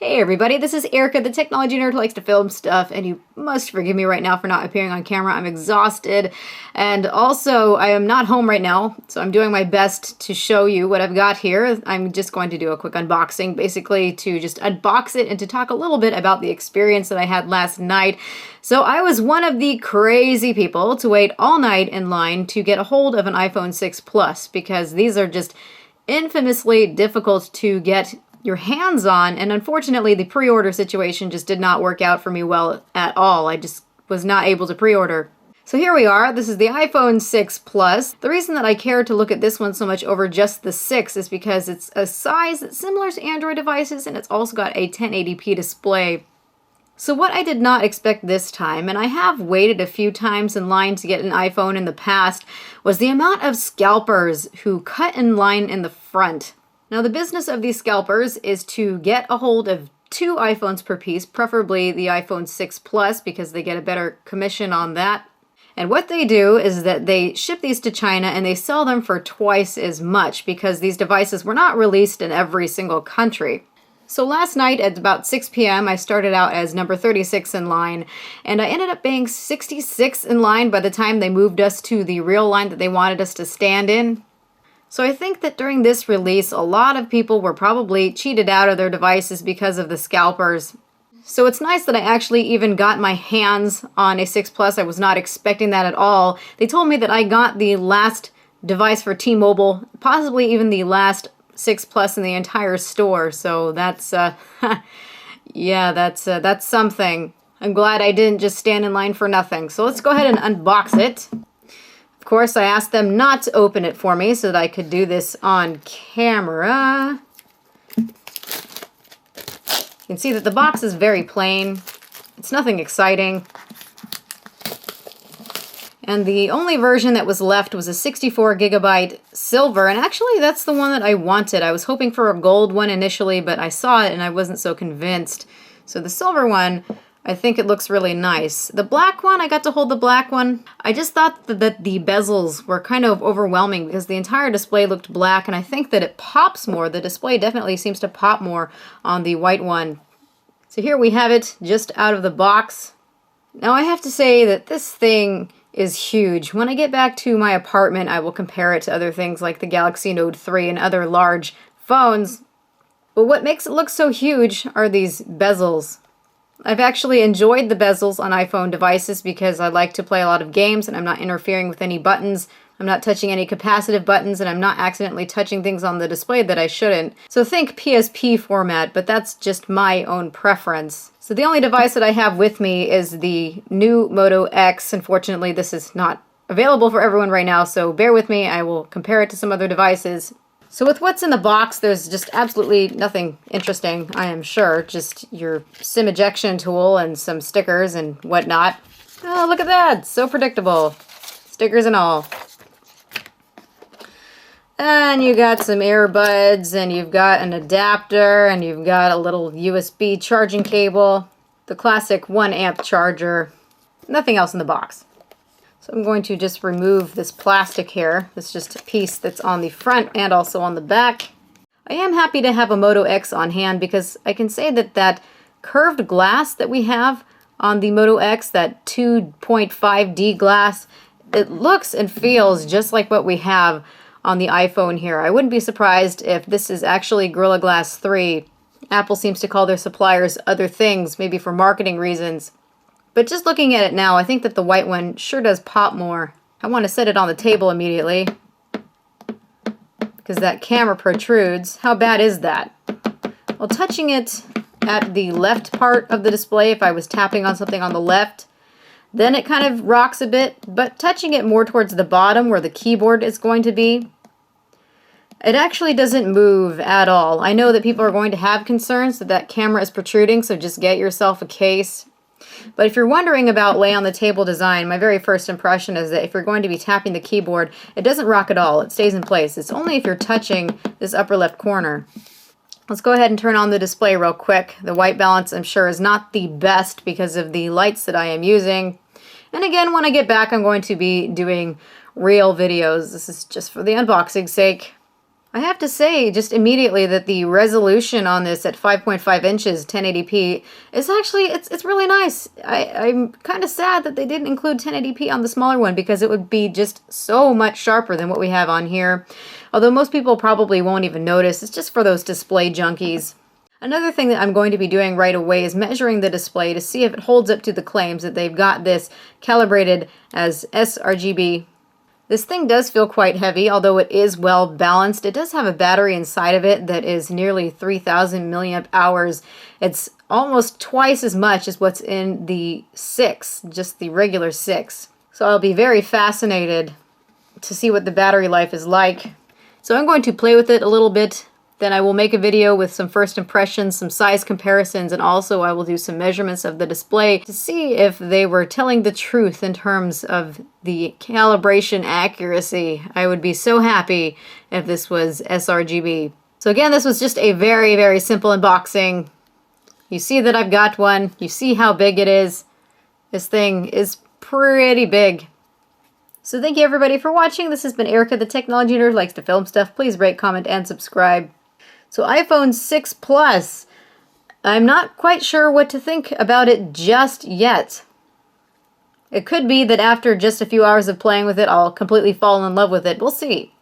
Hey everybody, this is Erica, the technology nerd who likes to film stuff, and you must forgive me right now for not appearing on camera. I'm exhausted, and also I am not home right now, so I'm doing my best to show you what I've got here. I'm just going to do a quick unboxing, basically to just unbox it and to talk a little bit about the experience that I had last night. So I was one of the crazy people to wait all night in line to get a hold of an iPhone 6 Plus, because these are just infamously difficult to get your hands on, and unfortunately the pre-order situation just did not work out for me well at all. I just was not able to pre-order. So here we are. This is the iPhone 6 Plus. The reason that I care to look at this one so much over just the 6 is because it's a size that's similar to Android devices, and it's also got a 1080p display. So what I did not expect this time, and I have waited a few times in line to get an iPhone in the past, was the amount of scalpers who cut in line in the front. Now, the business of these scalpers is to get a hold of 2 iPhones per piece, preferably the iPhone 6 Plus, because they get a better commission on that. And what they do is that they ship these to China and they sell them for twice as much, because these devices were not released in every single country. So last night at about 6 p.m. I started out as number 36 in line, and I ended up being 66 in line by the time they moved us to the real line that they wanted us to stand in. So I think that during this release, a lot of people were probably cheated out of their devices because of the scalpers. So it's nice that I actually even got my hands on a 6 Plus. I was not expecting that at all. They told me that I got the last device for T-Mobile, possibly even the last 6 Plus in the entire store. So that's, yeah, that's something. I'm glad I didn't just stand in line for nothing. So let's go ahead and unbox it. Of course, I asked them not to open it for me so that I could do this on camera. You can see that the box is very plain. It's nothing exciting. And the only version that was left was a 64 gigabyte silver, and actually that's the one that I wanted. I was hoping for a gold one initially, but I saw it and I wasn't so convinced. So the silver one, I think it looks really nice. The black one, I got to hold the black one. I just thought that the bezels were kind of overwhelming because the entire display looked black, and I think that it pops more. The display definitely seems to pop more on the white one. So here we have it just out of the box. Now I have to say that this thing is huge. When I get back to my apartment, I will compare it to other things like the Galaxy Note 3 and other large phones. But what makes it look so huge are these bezels. I've actually enjoyed the bezels on iPhone devices because I like to play a lot of games and I'm not interfering with any buttons. I'm not touching any capacitive buttons, and I'm not accidentally touching things on the display that I shouldn't. So think PSP format, but that's just my own preference. So the only device that I have with me is the new Moto X. Unfortunately, this is not available for everyone right now, so bear with me. I will compare it to some other devices. So with what's in the box, there's just absolutely nothing interesting, I am sure. Just your SIM ejection tool and some stickers and whatnot. Oh, look at that! So predictable. Stickers and all. And you got some earbuds, and you've got an adapter, and you've got a little USB charging cable. The classic 1 amp charger. Nothing else in the box. So I'm going to just remove this plastic here. It's just a piece that's on the front and also on the back. I am happy to have a Moto X on hand because I can say that that curved glass that we have on the Moto X, that 2.5D glass, it looks and feels just like what we have on the iPhone here. I wouldn't be surprised if this is actually Gorilla Glass 3. Apple seems to call their suppliers other things, maybe for marketing reasons. But just looking at it now, I think that the white one sure does pop more. I want to set it on the table immediately because that camera protrudes. How bad is that? Well, touching it at the left part of the display, if I was tapping on something on the left, then it kind of rocks a bit, but touching it more towards the bottom where the keyboard is going to be, it actually doesn't move at all. I know that people are going to have concerns that that camera is protruding, so just get yourself a case. But if you're wondering about lay on the table design, my very first impression is that if you're going to be tapping the keyboard, it doesn't rock at all. It stays in place. It's only if you're touching this upper left corner. Let's go ahead and turn on the display real quick. The white balance, I'm sure, is not the best because of the lights that I am using. And again, when I get back, I'm going to be doing real videos. This is just for the unboxing's sake. I have to say just immediately that the resolution on this at 5.5 inches 1080p is actually, it's really nice. I'm kind of sad that they didn't include 1080p on the smaller one because it would be just so much sharper than what we have on here. Although most people probably won't even notice. It's just for those display junkies. Another thing that I'm going to be doing right away is measuring the display to see if it holds up to the claims that they've got this calibrated as sRGB. This thing does feel quite heavy, although it is well balanced. It does have a battery inside of it that is nearly 3,000 milliamp hours. It's almost twice as much as what's in the 6, just the regular 6. So I'll be very fascinated to see what the battery life is like. So I'm going to play with it a little bit. Then I will make a video with some first impressions, some size comparisons, and also I will do some measurements of the display to see if they were telling the truth in terms of the calibration accuracy. I would be so happy if this was sRGB. So again, this was just a very, very simple unboxing. You see that I've got one. You see how big it is. This thing is pretty big. So thank you everybody for watching. This has been Erica, the technology nerd who likes to film stuff. Please rate, comment, and subscribe. So iPhone 6 Plus, I'm not quite sure what to think about it just yet. It could be that after just a few hours of playing with it, I'll completely fall in love with it. We'll see.